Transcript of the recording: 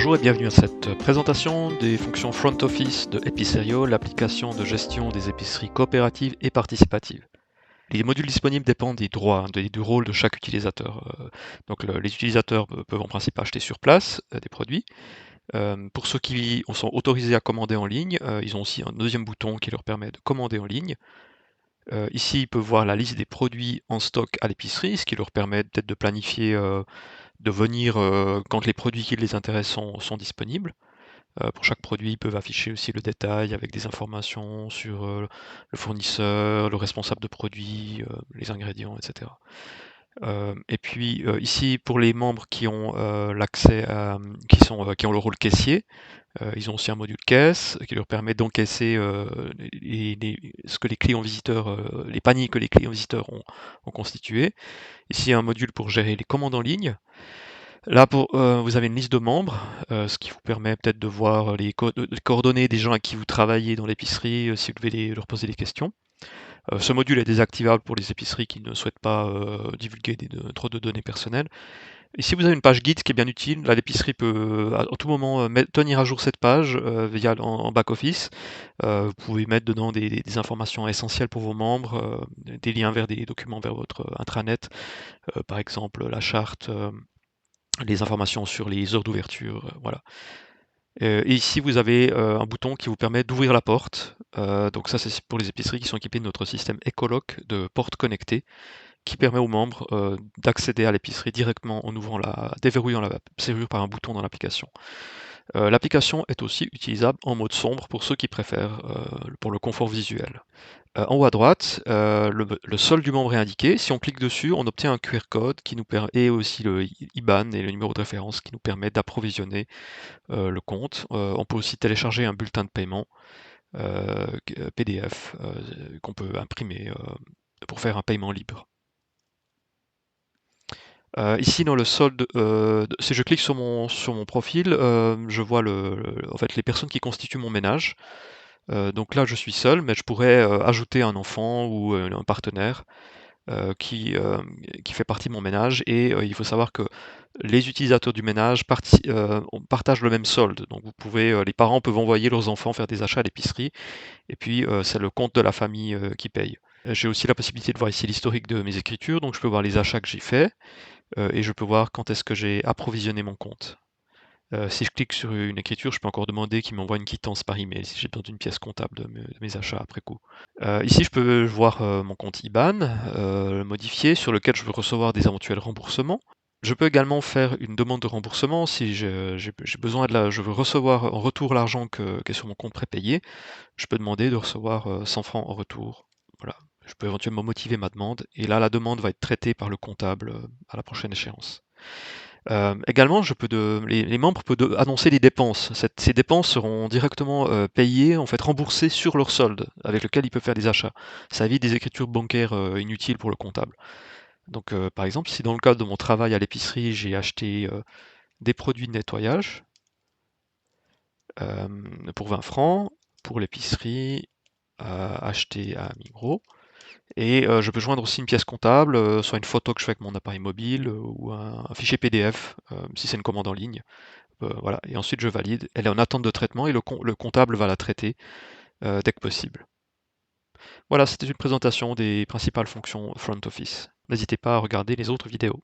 Bonjour et bienvenue à cette présentation des fonctions Front Office de Epicerio, l'application de gestion des épiceries coopératives et participatives. Les modules disponibles dépendent des droits, du rôle de chaque utilisateur. Donc les utilisateurs peuvent en principe acheter sur place des produits. Pour ceux qui sont autorisés à commander en ligne, ils ont aussi un deuxième bouton qui leur permet de commander en ligne. Ici, ils peuvent voir la liste des produits en stock à l'épicerie, ce qui leur permet peut-être de planifier, de venir quand les produits qui les intéressent sont disponibles. Pour chaque produit, ils peuvent afficher aussi le détail avec des informations sur le fournisseur, le responsable de produit, les ingrédients, etc. Et puis ici, pour les membres qui ont l'accès qui ont le rôle caissier, ils ont aussi un module caisse qui leur permet d'encaisser ce que les clients visiteurs, les paniers que les clients visiteurs ont constitués. Ici, il y a un module pour gérer les commandes en ligne. Là, vous avez une liste de membres, ce qui vous permet peut-être de voir les coordonnées des gens à qui vous travaillez dans l'épicerie, si vous devez leur poser des questions. Ce module est désactivable pour les épiceries qui ne souhaitent pas divulguer trop de données personnelles. Ici, vous avez une page guide qui est bien utile. Là, l'épicerie peut à tout moment tenir à jour cette page en back-office. Vous pouvez mettre dedans des informations essentielles pour vos membres, des liens vers des documents vers votre intranet, par exemple la charte, les informations sur les heures d'ouverture, voilà. Et ici, vous avez un bouton qui vous permet d'ouvrir la porte. Donc ça, c'est pour les épiceries qui sont équipées de notre système Ecoloc de porte connectée, qui permet aux membres d'accéder à l'épicerie directement en déverrouillant la serrure par un bouton dans l'application. L'application est aussi utilisable en mode sombre pour ceux qui préfèrent, pour le confort visuel. En haut à droite, le solde du membre est indiqué. Si on clique dessus, on obtient un QR code et aussi le IBAN et le numéro de référence qui nous permet d'approvisionner le compte. On peut aussi télécharger un bulletin de paiement PDF qu'on peut imprimer pour faire un paiement libre. Ici dans le solde, si je clique sur mon profil, je vois en fait les personnes qui constituent mon ménage. Donc là je suis seul, mais je pourrais ajouter un enfant ou un partenaire qui fait partie de mon ménage. Et il faut savoir que les utilisateurs du ménage on partage le même solde. Donc les parents peuvent envoyer leurs enfants faire des achats à l'épicerie, et puis c'est le compte de la famille qui paye. J'ai aussi la possibilité de voir ici l'historique de mes écritures, donc je peux voir les achats que j'ai faits, et je peux voir quand est-ce que j'ai approvisionné mon compte. Si je clique sur une écriture, je peux encore demander qu'il m'envoie une quittance par email si j'ai besoin d'une pièce comptable de mes achats après coup. Ici, je peux voir mon compte IBAN, le modifier, sur lequel je veux recevoir des éventuels remboursements. Je peux également faire une demande de remboursement si j'ai besoin je veux recevoir en retour l'argent qui est sur mon compte prépayé. Je peux demander de recevoir 100 francs en retour. Voilà. Je peux éventuellement motiver ma demande, et là, la demande va être traitée par le comptable à la prochaine échéance. Également, les membres peuvent annoncer les dépenses. Ces dépenses seront directement payées, en fait remboursées sur leur solde, avec lequel ils peuvent faire des achats. Ça évite des écritures bancaires inutiles pour le comptable. Donc, par exemple, si dans le cadre de mon travail à l'épicerie, j'ai acheté des produits de nettoyage pour 20 francs, pour l'épicerie acheté à Migros, et je peux joindre aussi une pièce comptable, soit une photo que je fais avec mon appareil mobile, ou un fichier PDF, si c'est une commande en ligne. Voilà, et ensuite je valide. Elle est en attente de traitement et le comptable va la traiter dès que possible. Voilà, c'était une présentation des principales fonctions Front Office. N'hésitez pas à regarder les autres vidéos.